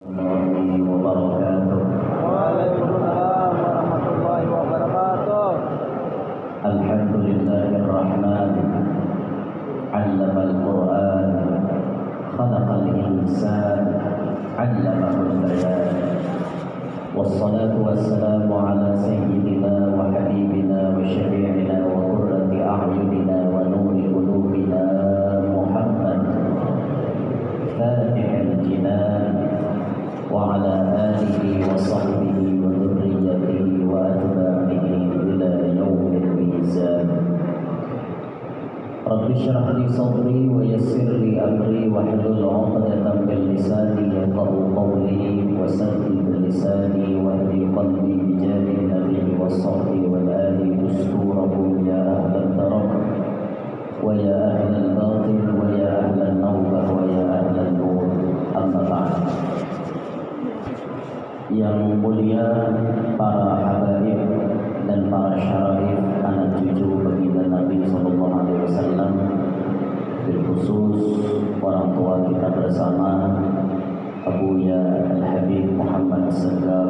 warahmatullahi wabarakatuh. Waalaikumsalam warahmatullahi wabarakatuh. Alhamdulillahirrahman. 'Allamal Qur'an, khalaqal insan, 'allamahul bayan. Wassalatu wassalamu ala sayyidina wa habibina wa syafi'ina wa qurrati a'yunina wa nuri qulubina Muhammad fatihil jinan wa ala alihi wa sahbihi wa dhurriyyatihi wa atba'ihi ila yaumil mizan. Rabbi shrah li sadri wa yassir li amri wa hlul 'uqdatam min lisani yafqahu qawli wa saddid lisani wa hdi qalbi bi jahi nabi wa sahbi wal ali usturahum ya ahlan tarak wa ya ahlan batil wa ya ahlan nawbah wa ya ahlan nur. Amma ba'd. Yang mulia para habaib dan para syarif, anak cucu baginda Nabi sallallahu alaihi wasallam, terkhusus orang tua kita bersama Abuya Al-Habib Muhammad Segaf,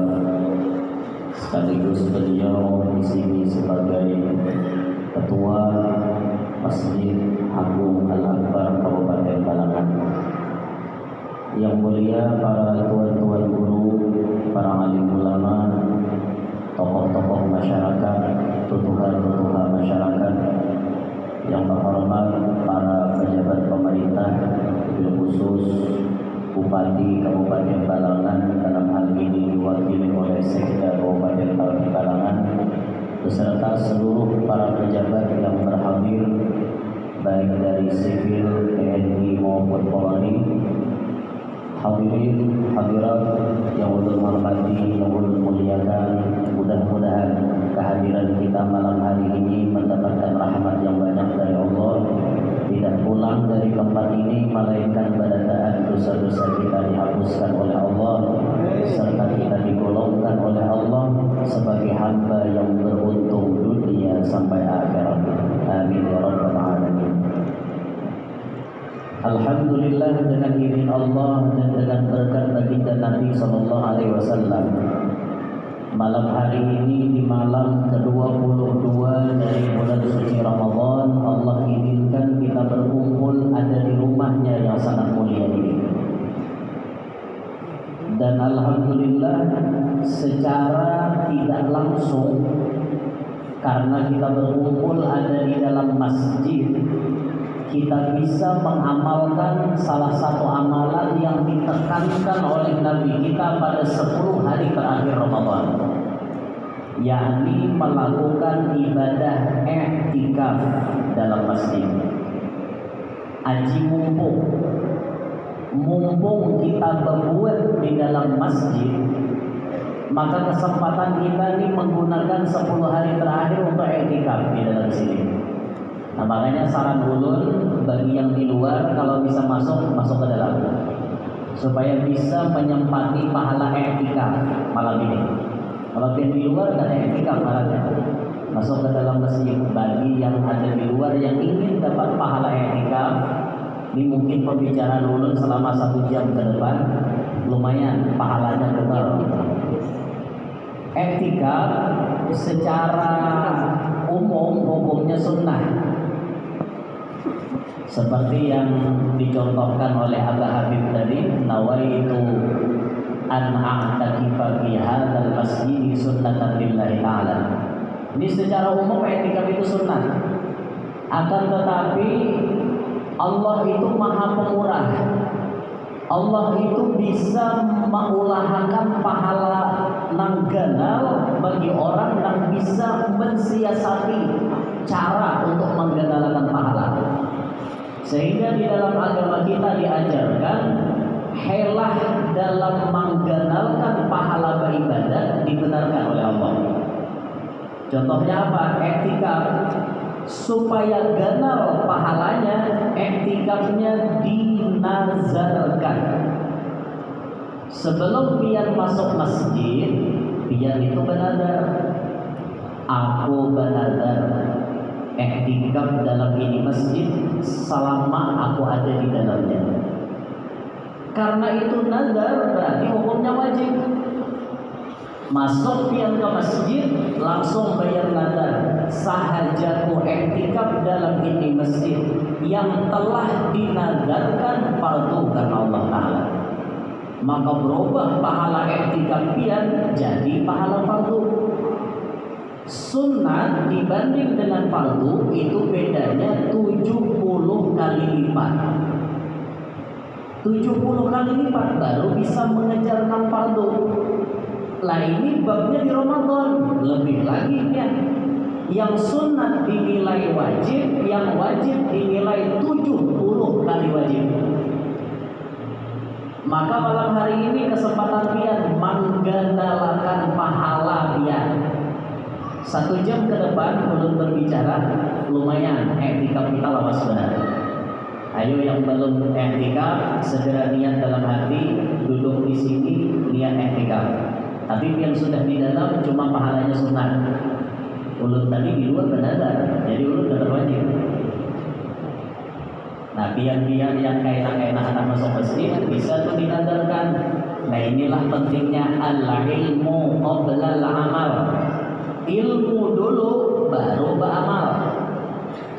sekaligus beliau di sini sebagai ketua Masjid Agung Al-Akbar Kabupaten Balangan. Yang mulia para tuan-tuan guru, para alim ulama, tokoh-tokoh masyarakat, tutuhan-tutuhan masyarakat, yang terhormat para pejabat pemerintah, khusus Bupati Kabupaten Balangan, dalam hal ini diwakili oleh Sekda Kabupaten Balangan, beserta seluruh para pejabat yang berhadir, baik dari sipil, TNI maupun Polri. Hadirin hadirat yang ulun hormati, yang ulun muliakan, mudah-mudahan kehadiran kita malam hari ini mendapatkan rahmat yang banyak dari Allah. Tidak pulang dari tempat ini melainkan badataan dosa-dosa kita dihapuskan oleh Allah, serta kita digolongkan oleh Allah sebagai hamba yang beruntung dunia sampai akhirat. Amin ya rabbal alamin. Alhamdulillah, dengan izin Allah dan dengan berkat baginda Nabi sallallahu alaihi wasallam, malam hari ini di malam ke-22 dari bulan suci Ramadan, Allah izinkan kita berkumpul ada di rumahnya yang sangat mulia ini. Dan alhamdulillah secara tidak langsung, karena kita berkumpul ada di dalam masjid, kita bisa mengamalkan salah satu amalan yang ditekankan oleh Nabi kita pada 10 hari terakhir Ramadan, yakni melakukan ibadah i'tikaf dalam masjid. Aji mumpung kita berbuat di dalam masjid, maka kesempatan kita ini menggunakan 10 hari terakhir untuk i'tikaf di dalam sini. Nah, makanya saran ulun bagi yang di luar, kalau bisa masuk ke dalam, supaya bisa menyempati pahala i'tikaf malam ini. Kalau yang di luar kan i'tikaf malamnya, masuk ke dalam masjid. Bagi yang ada di luar yang ingin dapat pahala i'tikaf, ini mungkin pembicaraan ulun selama 1 jam ke depan, lumayan pahalanya besar. I'tikaf secara umum hukumnya sunnah, seperti yang dicontohkan oleh Abah Habib tadi, nawaitu an a'takifa fi hadzal masjid sunnatan lillahi ta'ala. Ini secara umum i'tikaf itu sunnah. Akan tetapi Allah itu Maha Pemurah. Allah itu bisa mengulahakan pahala nang ganal bagi orang yang bisa mensiasati cara untuk mengganalkan pahala. Sehingga di dalam agama kita diajarkan helah dalam mengganalkan pahala beribadah dibenarkan oleh Allah. Contohnya apa? I'tikaf. Supaya ganal pahalanya, i'tikafnya dinazarkan. Sebelum pian masuk masjid, pian itu bernazar, aku bernazar i'tikaf dalam ini masjid selama aku ada di dalamnya. Karena itu nazar berarti hukumnya wajib. Masuk pian ke masjid langsung bayar nazar. Sahajaku i'tikaf dalam ini masjid yang telah dinazarkan fardu karena Allah Ta'ala, maka berubah pahala i'tikaf pian jadi pahala fardu. Sunnah dibanding dengan fardu itu bedanya 70 kali lipat. 70 kali lipat baru bisa mengejar 6 fardu. Lah ini babnya di Ramadan, lebih lagi ya. Yang sunat dinilai wajib, yang wajib dinilai 70 kali wajib. Maka malam hari ini kesempatan pian menggandalakan pahala pian. 1 jam ke depan belum berbicara, lumayan i'tikaf kita lawas benar. Ayo yang belum i'tikaf segera niat dalam hati, duduk di sini niat i'tikaf. Tapi yang sudah di dalam cuma pahalanya sunat. Ulut tadi di luar bernazar, jadi ulut tetap wajib. Nah, pian-pian yang kainak-kainak anak masuk masjid bisa tuh dinazarkan. Nah, inilah pentingnya al-ilmu qabla al-amal. Ilmu dulu baru beramal.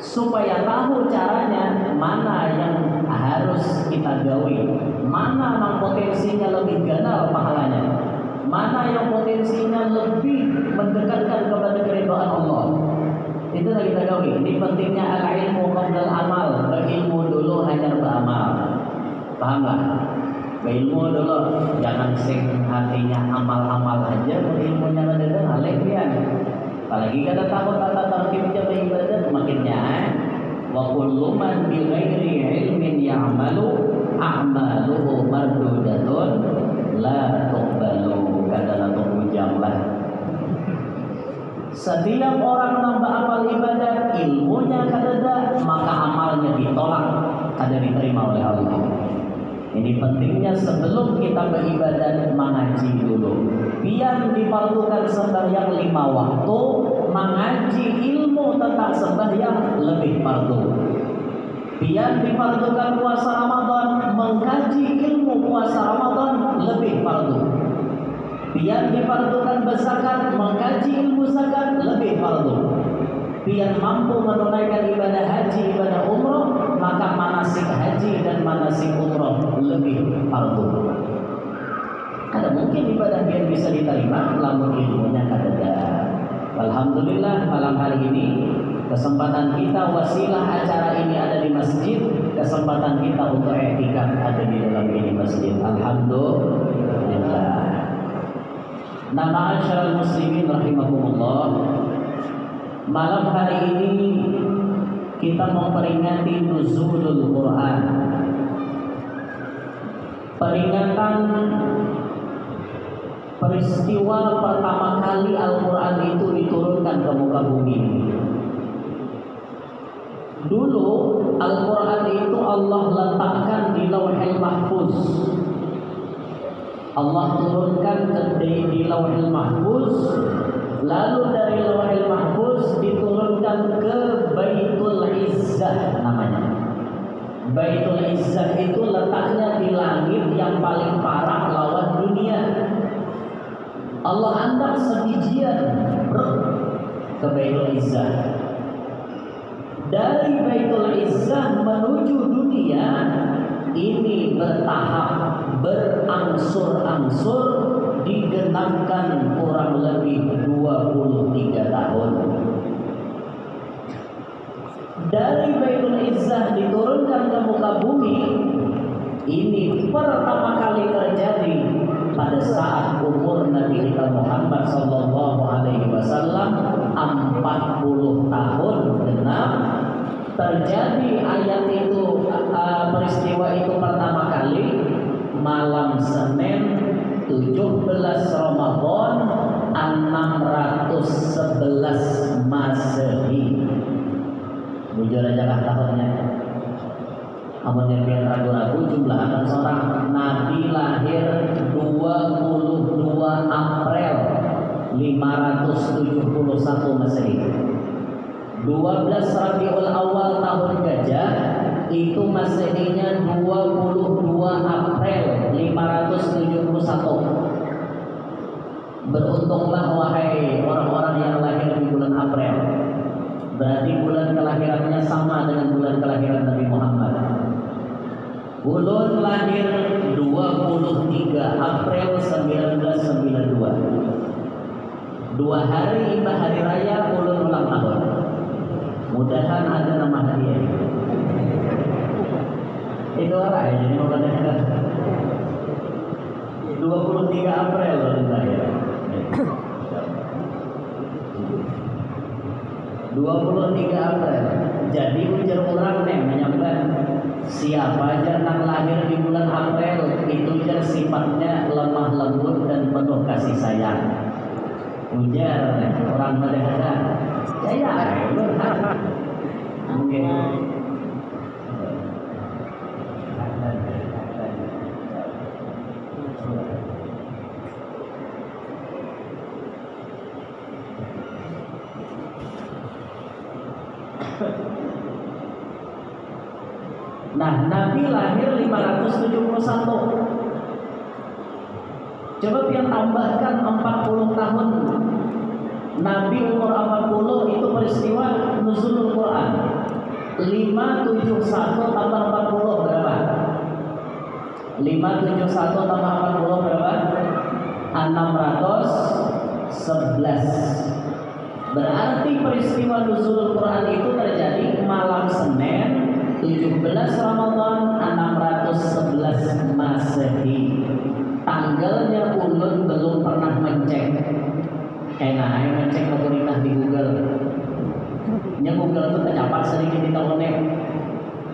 Supaya tahu caranya mana yang harus kita gawe, mana yang potensinya lebih ganal pahalanya, mana yang potensinya lebih mendekatkan kepada keridhaan Allah. Itu yang kita gawe. Ini pentingnya al-ilmu qabla al-amal. Berilmu dulu hanya beramal. Paham lah? Berilmu dulu, jangan sing hatinya amal-amal aja, berilmunya mendadak alek ya. Apalagi kada takut tata tertibnya beribadah makinnya. Wa kullu man bi ghairi ilmin ya'malu a'maluhu mardudatun la tuqbalu. Kada tunggu lah. Setiap orang nambah amal ibadah, ilmunya kada, maka amalnya ditolak, kada diterima oleh Allah. Ini pentingnya sebelum kita beribadah mengaji dulu. Biar diperlukan sembahyang 5 waktu, mengaji ilmu tentang sembahyang lebih fardu. Biar diperlukan puasa Ramadan, mengkaji ilmu puasa Ramadan lebih fardu. Biar diperlukan berzakat, mengkaji ilmu zakat lebih fardu. Biar mampu menunaikan ibadah haji, ibadah umroh, maka manasik haji dan manasik umroh lebih fardu. Ada mungkin ibadah biar bisa diterima, namun ilmunya kada. Alhamdulillah malam hari ini kesempatan kita, wasilah acara ini ada di masjid, kesempatan kita untuk i'tikaf ada di dalam ini masjid. Alhamdulillah. Nah, ma'asyiral muslimin rahimakumullah, malam hari ini kita memperingati nuzulul Quran, peringatan peristiwa pertama kali Al-Quran itu diturunkan ke muka bumi. Dulu Al-Quran itu Allah letakkan di Lauhil Mahfuz. Allah turunkan di Lauhil Mahfuz, lalu dari Lauhil Mahfuz diturunkan ke Baitul Izzah namanya. Baitul Izzah itu letaknya di langit yang paling parah lawan dunia. Allah hantar sebijian ke Baitul Izzah. Dari Baitul Izzah menuju dunia ini bertahap, berangsur-angsur, digenapkan kurang lebih 23 tahun. Dari Baitul Izzah diturunkan ke muka bumi, ini pertama kali terjadi pada saat umur Nabi kita Muhammad sallallahu alaihi wasallam 40 tahun genap. Terjadi ayat itu, peristiwa itu pertama kali malam Senin 17 Ramadan 611 Masehi. Bujur aja kah tahunnya? Amun yang biar ragu-ragu jumlah akan seorang. Nabi lahir 22 April 571 Masehi. 12 Rabiul Awal tahun Gajah itu Masehinya 22 April Beruntunglah wahai orang-orang yang lahir di bulan April. Berarti bulan kelahirannya sama dengan bulan kelahiran Nabi Muhammad. Ulun lahir 23 April 1992. 2 hari imbah hari raya ulun ulang tahun. Mudahan ada nama hadiah. Itu orang ya, jadi bukan 23 April ulun lahir. 23 April. Jadi ujar orang nih menyamkan siapa aja yang lahir di bulan April itu jar sifatnya lemah lembut dan penuh kasih sayang. Ujar orang mereka saya mungkin Nah, Nabi lahir 571. Coba pian tambahkan 40 tahun. Nabi umur 40 itu peristiwa nuzulul Quran. 571 tambah 40 berapa? 571 tambah 40 berapa? 611. Berarti peristiwa nuzulul Quran itu terjadi malam Senin 17 Ramadan 611 Masehi. Tanggalnya ulun belum pernah mencek. Enak ngecek pemerintah di Google. Nya Google itu tercapai sedikit di tahunnya.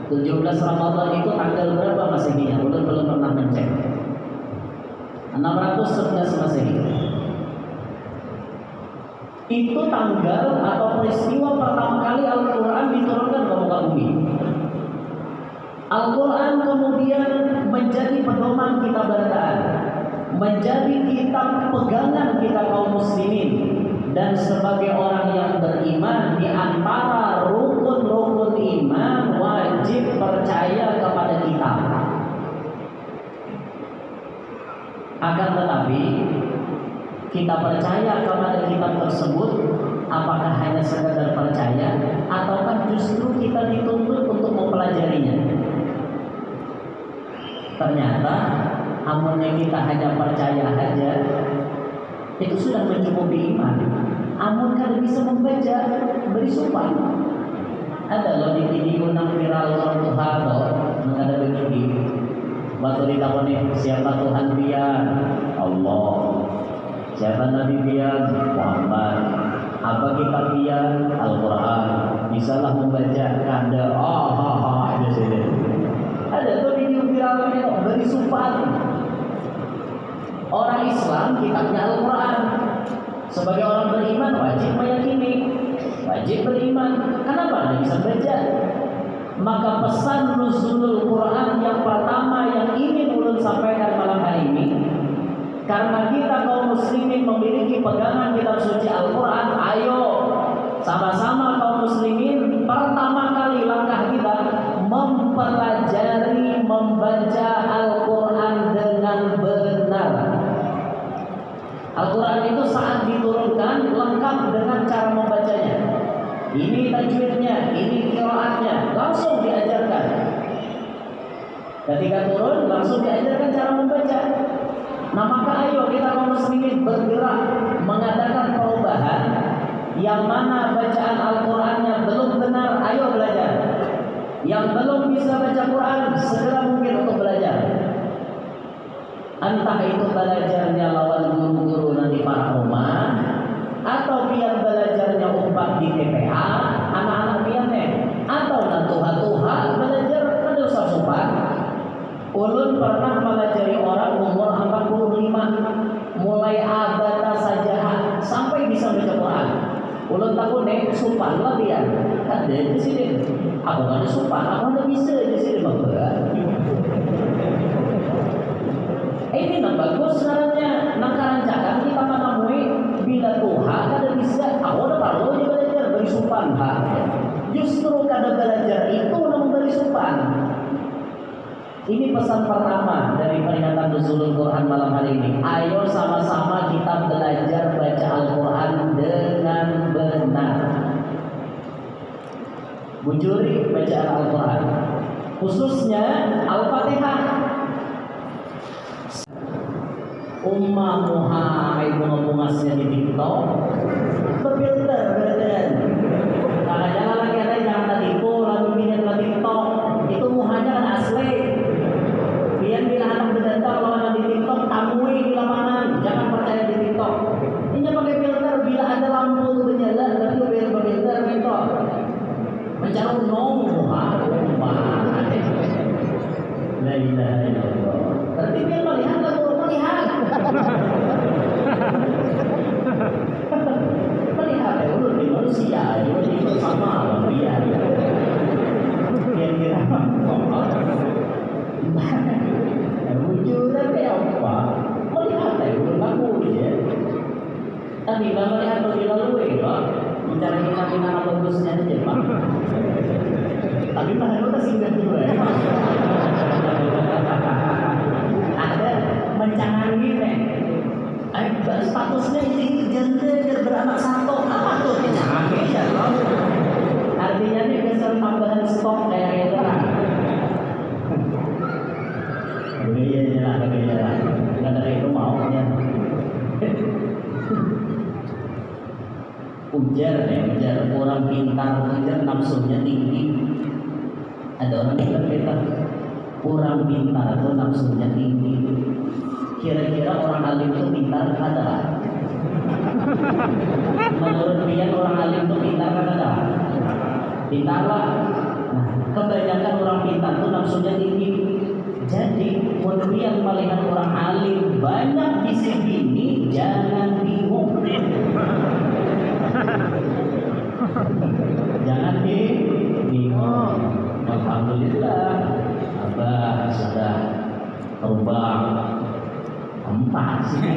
17 Ramadan itu tanggal berapa Masehinya? Ulun belum pernah mencek. 611 Masehi. Itu tanggal atau peristiwa pertama kali Al-Quran diturunkan ke muka bumi. Al-Quran kemudian menjadi pedoman kita bacaan, menjadi kitab pegangan kita kaum muslimin, dan sebagai orang yang beriman di antara rukun-rukun iman wajib percaya kepada kitab. Akan tetapi kita percaya kepada kitab tersebut apakah hanya sekadar percaya ataukah justru kita dituntut untuk mempelajarinya? Ternyata amunnya kita hanya percaya saja itu sudah mencukupi iman. Amun kan bisa membaca beri sumpah. Ada loh di video nang viral orang Tuhan ada begini. Waktu ditakoni siapa Tuhan pian? Allah. Siapa Nabi pian? Muhammad. Apa kitab pian? Al-Quran. Bisalah membaca kada itu sini. Ada tuh video viral itu beri sumpah. Orang Islam kitabnya Al-Quran. Sebagai orang beriman wajib meyakini, wajib beriman. Kenapa anda bisa baca? Maka pesan nuzulul Quran yang pertama yang ingin ulun sampaikan malam hari ini, karena kita kaum muslimin memiliki pegangan kitab suci Al-Quran, ayo sama-sama kaum muslimin pertama kali langkah kita mempelajari membaca Al-Quran dengan benar. Al-Quran itu saat diturunkan lengkap dengan cara membacanya. Ini tajwidnya, ini qiraatnya, langsung diajarkan. Ketika turun langsung diajarkan cara membaca. Nah maka ayo kita kaum muslimin bergerak mengadakan perubahan. Yang mana bacaan Al-Qurannya belum benar, ayo belajar. Yang belum bisa baca Quran segera mungkin untuk belajar. Entah itu belajarnya lawan guru-guru nanti para rumah, atau biar belajarnya umpat di TPA anak-anak piannya, atau tuha-tuha belajar kada usah sumpah. Ulun pernah melajari orang umur 45 mulai abata saja sampai bisa baca Quran. Ulun takut nek sumpah lah dia. Ada di sini. Aku kan sumpah, aku ada bisa di sini Bapak. Ini nak bagus sebenarnya. Nak rancangan kita menemui bila Tuhan kada bisa. Aku ada perlu dia belajar beri sumpah. Justru kada belajar itu nak beri sumpah. Ini pesan pertama dari peringatan nuzulul Quran malam hari ini. Ayo sama-sama kita belajar baca Al-Quran dengan benar. Bujuri bacaan Al-Quran, khususnya Al-Fatihah. Ummah muhai bunga-bungasnya di TikTok berfilter beneran. Karena jangan lagi ada yang tertipu lalu minat ke TikTok. Itu muhanya kan asli. Biar bila anak berdatang lawan di TikTok, tamui di lapangan. Jangan percaya di TikTok. Ini pakai filter. Bila ada lampu itu menyala, berarti biar berfilter TikTok. Mencari muha. La ilaha illallah. Berarti biar melihat lalu melihat. Melihat ya, udah di manusia, itu sama dia. Kira-kira wujudan kayak apa? Melihat ya, udah ngaku ya. Tapi nggak melihat lebih lalu ya, mencari kita bagusnya aja pak. Tapi mana kita singgah juga ya. Ada mencangangi nih. Statusnya ini gender beranak satu. Apa tuh mencangangi ya? Artinya ini besar tambahan stok kayak gitu kan. Begini lah. Nggak dari itu maunya. Ujar orang pintar, ujar nafsunya tinggi. Ada orang pintar, orang pintar itu nafsunya tinggi. Kira-kira orang alim itu pintar ada? Menurut dia orang alim itu pintar ada? Pintar lah. Nah, kebanyakan orang pintar itu nafsunya tinggi. Jadi, menurut yang melihat orang alim banyak di sini, jangan bingung. Jangan bingung. Alhamdulillah, Abah sudah terbang 4 sih.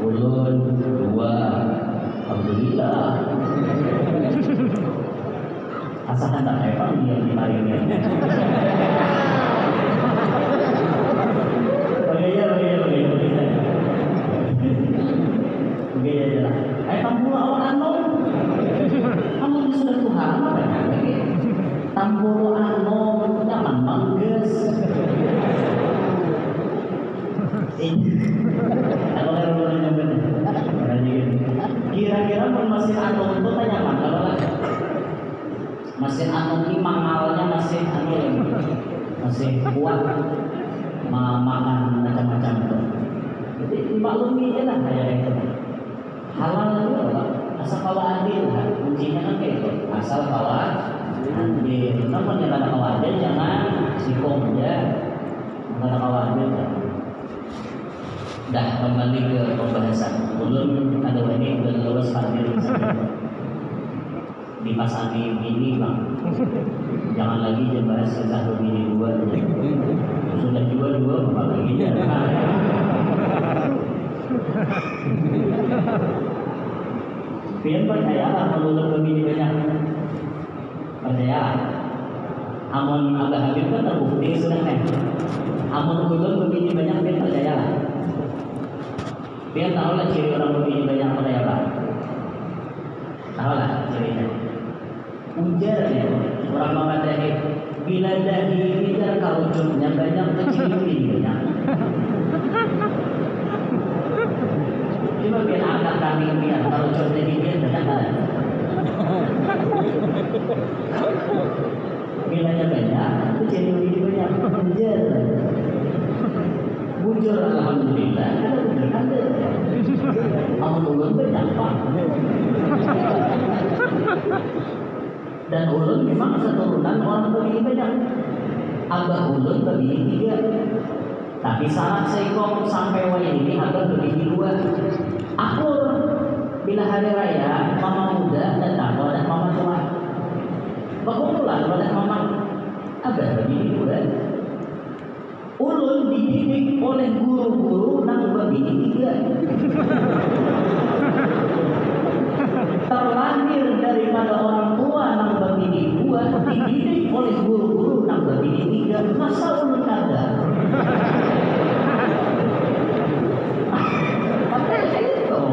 Ulun 2. Alhamdulillah. Asalkan tak hebat dia di marinya. Begini aja lah. Tampul awal anom. Kamu sudah Tuhan apa lagi? Tampul anom nyaman mangges. Kalau orang yang benar, kira-kira mesin anom itu nyaman kalau lah. Mesin anom ini mangalnya masih kuat, makan macam-macam itu. Jadi dimaklumi aja lah kayak itu. Halal itu apa? Asal kawa adil kan, kuncinya kan kayak itu. Asal kawa adil. Namun yang kata kawa adil jangan sikong ya. Kata kawa adil kan. Dah kembali ke pembahasan. Belum ada ini udah lulus hadir di masa ini bang. Jangan lagi bahas satu ini 2. Sudah 2 apa lagi ya? Pian percayalah melulur begini banyak. Percaya. Amun Abah Habib kan terbukti sudah kan. Amun ulun begini banyak pian percayalah. Pian tahu lah ciri orang begini banyak percaya apa? Tahu lah cirinya. Ujarnya orang mengatakan bila dahi kita kaujungnya banyak kecil banyak. Cuma biar angkat kami biar kalau contohnya dia tidak ada. Bilanya banyak, itu jadi lebih banyak. Bujur alhamdulillah, ada bujur ada. Amun ulun banyak pak. Dan ulun memang keturunan orang begini banyak. Abah ulun begini 3. Tapi syarat seikong sampai wayang ini agak begini 2. Aku bila hari raya mama muda datang dan mama tua. Berkumpulan pada mama agak begini 2. Ulun dididik oleh guru-guru nang begini 3. Terlahir daripada orang tua nang begini 2. 2, dididik oleh guru-guru nambah di 3, masa ulun ada. Tapi itu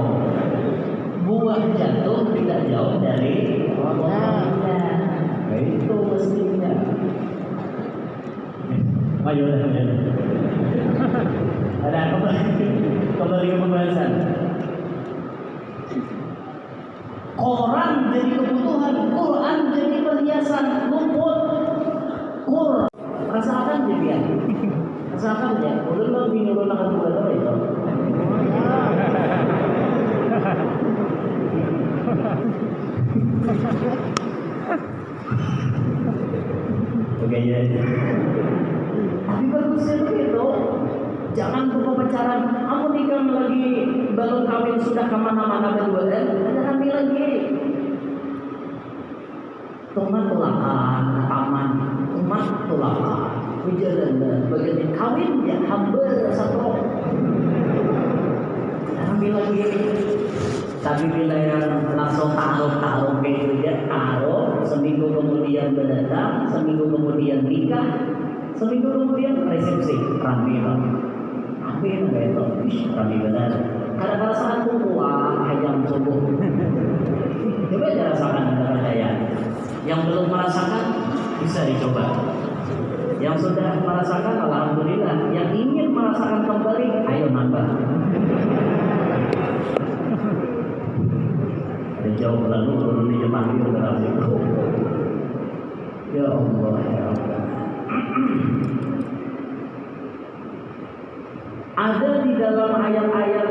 buah jatuh tidak jauh dari pohonnya. Nah, itu mestinya. Ayo, ada kembali ke pembahasan. Quran jadi kebutuhan, Quran jadi perhiasan, luput. Quran rasakan je biar, rasakan je. Ulun lo bingung nak kata itu. Oke ya. Tapi bagusnya begitu. Jangan lupa pacaran. Kamu nikah lagi, belum kawin sudah kemana-mana berdua, ada hamil lagi. Tomat tulakan, aman. Tomat tulakan, berjalan. Bagian kawin ya hampir satu. Hamil lagi. Tapi bila yang langsung taruh begitu dia taruh, seminggu kemudian mendatang, seminggu kemudian nikah, seminggu kemudian resepsi, ramai banget. Amin, begitu. Ramai benar. Kadang-kadang saat kuah ayam subuh. Coba aja rasakan antara saya. Yang belum merasakan bisa dicoba. Yang sudah merasakan alhamdulillah. Yang ingin merasakan kembali, ayo nambah. Jauh lalu turun di Jepang itu berarti. Ya Allah, ya Allah. Ada di dalam ayat-ayat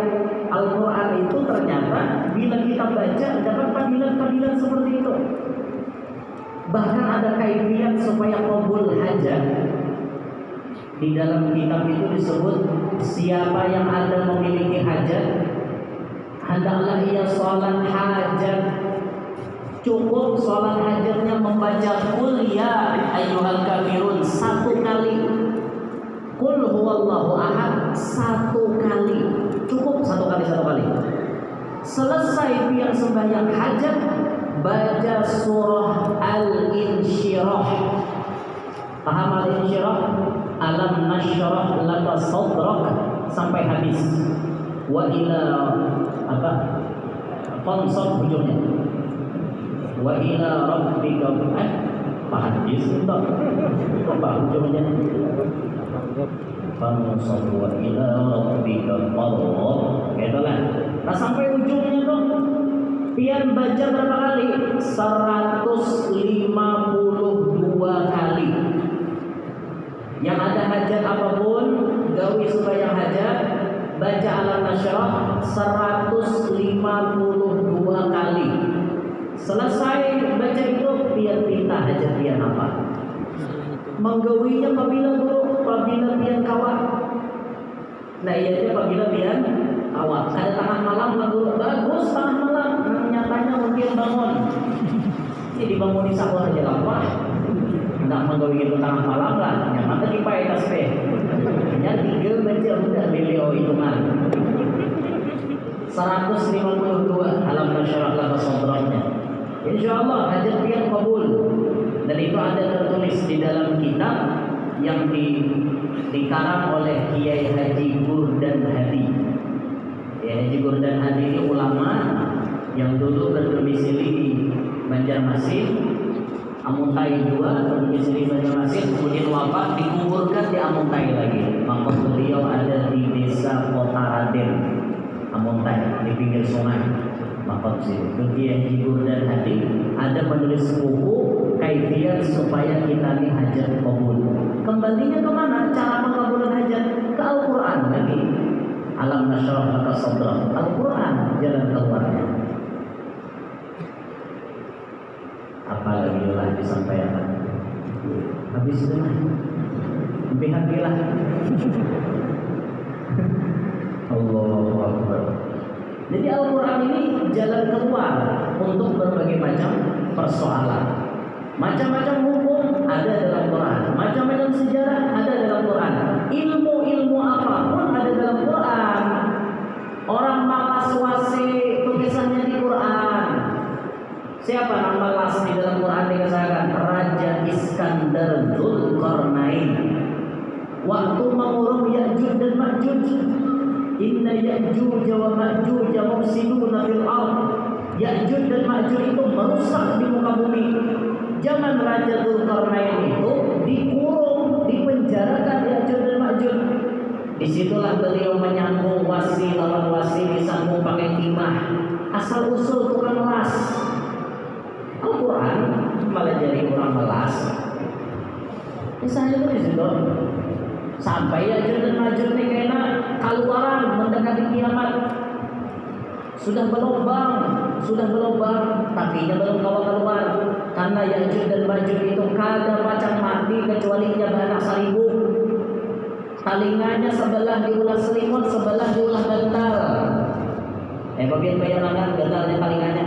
Al-Quran itu ternyata bila kita baca dapat panggilan-panggilan seperti itu. Bahkan ada kaifiat supaya qabul hajat. Di dalam kitab itu disebut siapa yang ada memiliki hajat, hendaklah ia sholat hajat. Cukup sholat hajatnya membaca qul ya ayyuhal kafirun 1 kali, qul huwallahu ahad 1 kali. Cukup 1 kali. Selesai dia sembahyang hajat, baca surah Al-Insyirah. Paham Al-Insyirah? Alam nasyrah laka sadrak sampai habis. Wa ila apa? Fansab ujungnya. Wa ila rabbika hadis enggak. Apa ujungnya? Fansab wa ila rabbika farghab. Itulah. Nah sampai ujungnya tuh pian baca berapa kali? 152 kali. Yang ada hajat apapun, gawi supaya hajat, baca Al-Nasyrah 152 kali. Selesai baca itu, pian pinta hajat pian apa? Menggawinya apabila pian kawat. Nah iya apabila pian kawat. Ada tengah malam guru, bagus tengah malam. Nyatanya mungkin bangun. Ini dibangun di sahur aja lapar. Tidak menggawi itu tengah malam lah. Yang mana dipakai tasbih. Hanya 3 jam udah beliau hitungan. 152 alam masyarakat laka sadraknya. Insyaallah hajat pian kabul. Dan itu ada tertulis di dalam kitab yang dikarang oleh Kiai Haji Gurdan Hadi. Kiai Haji Gurdan Hadi ini ulama yang dulu berdomisili di Banjarmasin, Amuntai 2, berdomisili Banjarmasin, kemudian wafat dikuburkan di Amuntai lagi. Maka beliau ada di desa Kota Raden, Amuntai di pinggir sungai. Maka situ Kiai Haji Gurdan Hadi ada menulis buku kaifiat supaya kita ini hajat kabul. Kembalinya kemana? Cara pengabulan hajat ke Al-Quran lagi. Alam nasyrah laka sadrak. Al-Quran jalan keluarnya. Apalagi lah disampaikan. Habis itu lah. Hati-hatilah. Allahu Akbar. Jadi Al-Quran ini jalan keluar untuk berbagai macam persoalan. Macam-macam hukum ada dalam Quran, macam-macam sejarah ada dalam Quran, ilmu-ilmu apapun ada dalam Quran. Orang malas wasi tulisannya di Quran. Siapa nama las di dalam Quran dikatakan? waktu mengurung Ya'juj dan Ma'juj. Inna Ya'juj wa Ma'juj mufsiduna fil ardh. Ya'juj dan Ma'juj itu merusak di muka bumi. Zaman Raja Dzulkarnain itu dikurung, dipenjarakan Ya'juj dan Ma'juj. Disitulah beliau menyambung wasi lawan wasi, disambung pakai timah. Asal usul tukang las. Al-Quran malah jadi orang melas. Misalnya itu di situ. Sampai Ya'juj dan Ma'juj ini kena keluaran mendekati kiamat. Sudah berlubang, tapi belum keluar. Karena Ya'juj dan Ma'juj itu kada macam mati kecuali dia beranak seribu. Talinganya sebelah diulah selimut, sebelah diulah bantal. Bagian bayangan bantalnya talinganya.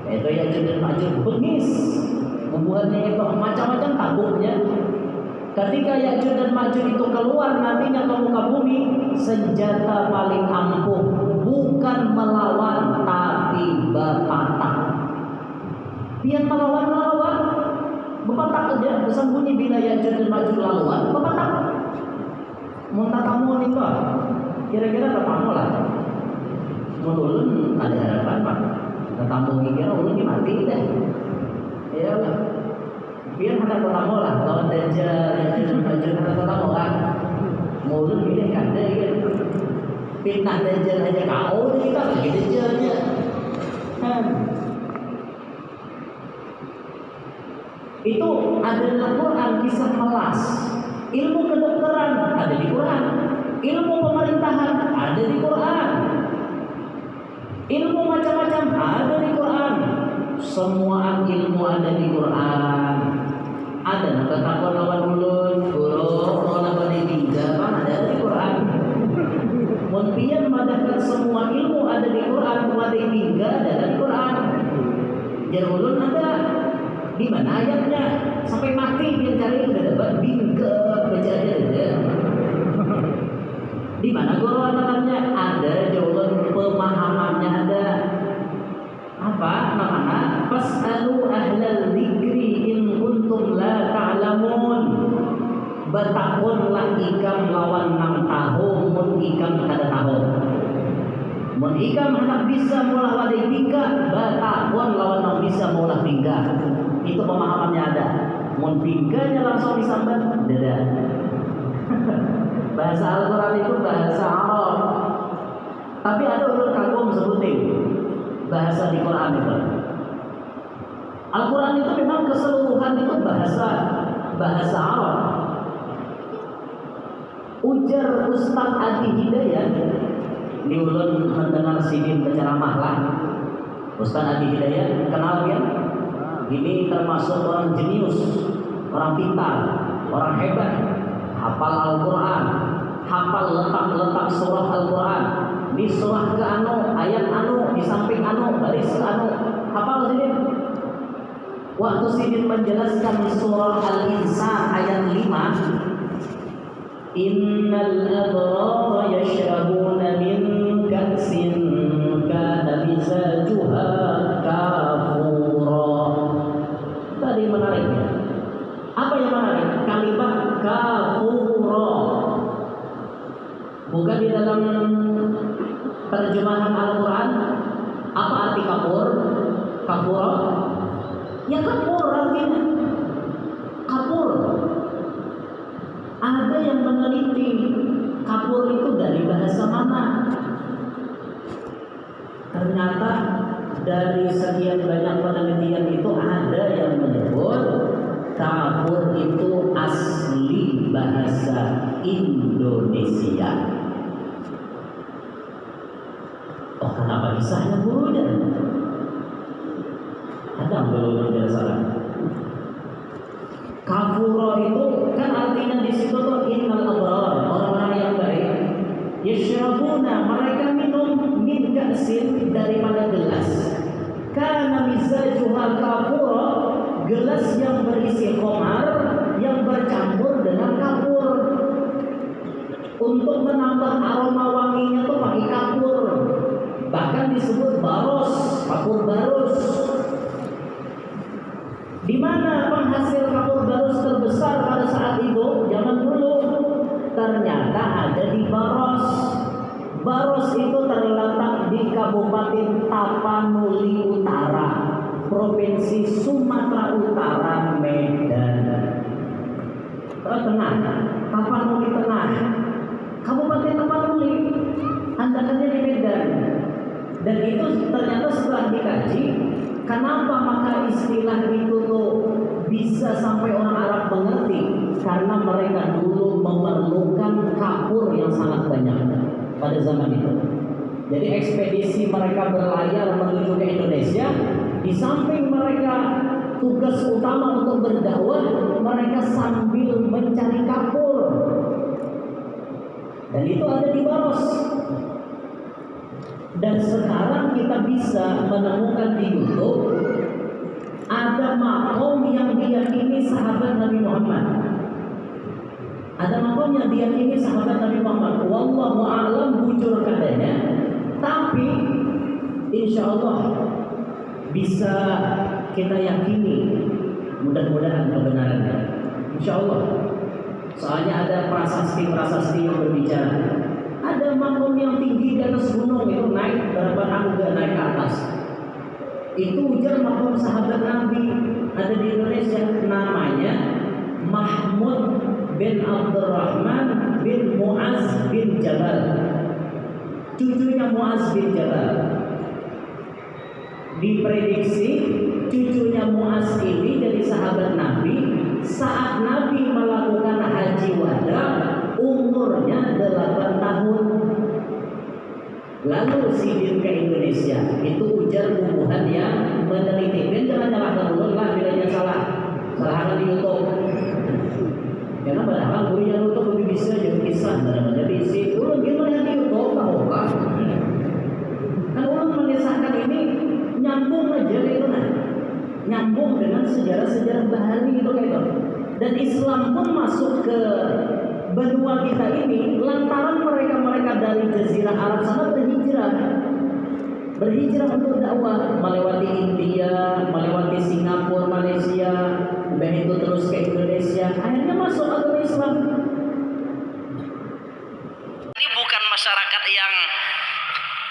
Itu Ya'juj dan Ma'juj bengis. Membuatnya itu macam-macam tabuknya. Ketika Ya'juj dan Ma'juj itu keluar nantinya ke muka bumi, senjata paling ampuh bukan melawan tapi berpatak. Biar melawan, berpatak aja, bersembunyi bila Ya'juj dan Ma'juj lawan, berpatak. Muntah tamu nih kok, kira-kira ada tamu lah. Ulun ada harapan pak, ada tamu kira ulun mati deh. Ya lah, biar ada tamu lah, lawan Dajjal, Ya'juj dan Ma'juj ada tamu lah. Ulun pilih kada ya, fitnah Dajjal aja kau kita lagi Dajjalnya. Itu ada dalam Quran kisah melas. Ilmu kedokteran ada di Quran, ilmu pemerintahan ada di Quran, ilmu macam-macam ada di Quran. Semua ilmu ada di Quran. Ada nak takut lawan ulun, guru lawan tiga kan ada di Quran. Mungkin madahkan semua ilmu ada di Quran, wadai tiga ada di Quran. Jadi ulun ada di mana ayatnya sampai mati dia cari udah dapat bingke baca aja. Di mana guru anaknya ada, jawaban pemahamannya ada. Apa namanya? Fas'alu ahlal dzikri in kuntum la ta'lamun. Batakunlah ikam lawan nang tahu mun ikam kada tahu. Mun ikam hendak bisa mulah wadai tiga, batakun lawan nang bisa mulah tiga. Itu pemahamannya ada. Mun tiganya langsung disambat dada. Bahasa Al-Quran itu bahasa Arab. Tapi ada ulun kagum sebutin bahasa di Quran itu. Al-Quran itu memang keseluruhan itu bahasa Arab. Ujar Ustaz Adi Hidayat di ulun mendengar sidin penceramah lah. Ustaz Adi Hidayat kenal ya? Ini termasuk orang jenius, orang pintar, orang hebat, hafal Al-Quran, hafal letak-letak surah Al-Quran, di surah ke anu, ayat anu, di samping anu, baris anu, hafal sini. Waktu sidin menjelaskan surah Al-Insan ayat 5, Innal abrara yashrabuna min ka'sin kana mizajuha kafura. Tadi menariknya. Apa yang menarik? Kalimat kafura. Bukan di dalam terjemahan Al-Quran. Apa arti kafur? Kafura? Ya kafur artinya. Kafur. Ada yang meneliti kafur itu dari bahasa mana? Ternyata dari sekian banyak penelitian itu ada yang menyebut kafur itu asli bahasa Indonesia. Oh, kenapa kisahnya gurunya? Ada belum penjelasan? Kafuro itu kan artinya di situ tuh innal abrar, orang-orang yang baik. Yashrabuna, mereka minum min ka'sin daripada gelas. Kana mizajuha kafura, gelas yang berisi khamar yang bercampur dengan kafur. Untuk menambah aroma wanginya tuh pakai kafur. Bahkan disebut baros, kafur baros. Di mana penghasil kafur baros terbesar pada saat itu? Zaman dulu ternyata ada di Baros. Baros itu terletak di Kabupaten Tapanuli Utara, Provinsi Sumatera Utara, Medan. Tengah, Tapanuli Tengah, Kabupaten Tapanuli, antaranya di Medan. Dan itu ternyata setelah dikaji, kenapa maka istilah itu tuh bisa sampai orang Arab mengerti? Karena mereka dulu memerlukan kapur yang sangat banyak pada zaman itu. Jadi ekspedisi mereka berlayar menuju ke Indonesia, di samping mereka tugas utama untuk berdakwah, mereka sambil mencari kapur. Dan itu ada di Baros. Dan sekarang kita bisa menemukan di YouTube ada makom yang diyakini sahabat Nabi Muhammad. Ada makom yang diyakini sahabat Nabi Muhammad. Wallahu a'lam bujur katanya. Tapi insya Allah bisa kita yakini, mudah-mudahan kebenarannya. Insya Allah. Soalnya ada prasasti-prasasti yang berbicara. Ada makom yang tinggi di atas gunung, itu naik berapa tangga naik ke atas. Itu ujar makom sahabat Nabi, ada di Indonesia, namanya Mahmud bin Abdurrahman bin Muaz bin Jabal, cucunya Muaz bin Jabal. Diprediksi cucunya Muaz ini jadi sahabat Nabi saat Nabi melakukan haji wada, umurnya 8 tahun. Lalu sidin ke Indonesia. Itu ujar bubuhan yang meneliti. Dan jangan nyalahkan ulun lah bila dia salah. Salahkan di YouTube. Karena padahal gurunya YouTube lebih bisa jadi kisah dalam isi. Ulun gimana di YouTube tahu kan? Kan ulun menisahkan ini nyambung aja gitu nah. Nyambung dengan sejarah-sejarah bahari itu kayak gitu. Dan Islam pun masuk ke benua kita ini lantaran mereka dari Jazirah Arab sana berhijrah untuk dakwah, melewati India, melewati Singapura, Malaysia, begitu terus ke Indonesia, akhirnya masuk agama Islam. Ini bukan masyarakat yang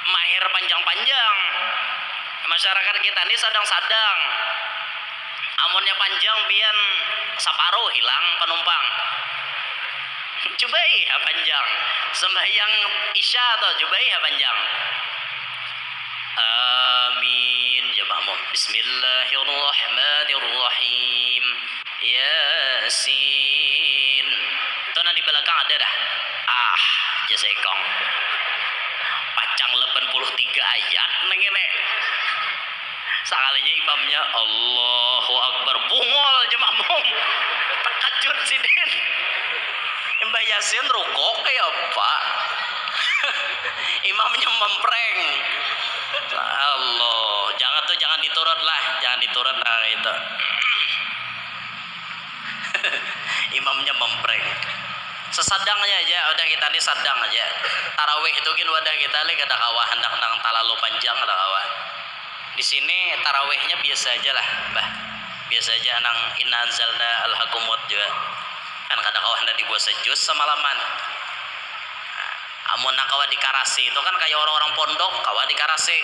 mahir panjang-panjang. Masyarakat kita ini sadang-sadang. Amunnya panjang biar separuh hilang penumpang. Coba ya panjang. Sembahyang Isya atau coba ya panjang. Amin. Ya makmum. Bismillahirrahmanirrahim. Yasin. Itu nanti belakang ada dah. Jasekong. Pacang 83 ayat neng ini. Sekalinya imamnya Allahu Akbar, bungol aja makmum. Terkejut sidin. Mbak Yasin rukuk ya Pak. Imamnya mempreng. Allah, jangan diturut lah itu. Imamnya mempreng. Sesadangnya aja, udah kita nih sadang aja. Tarawih itu kan wadah kita lagi ada kawah hendak talalu panjang ada kawah. Di sini tarawihnya biasa aja lah, Bah. Biasa aja nang inna anzalna al-hakumut juga. Kan kadang kawah hendak dibuat sejus semalaman. Amun nak kawah di Karasi itu kan kayak orang-orang pondok, kawah di Karasi.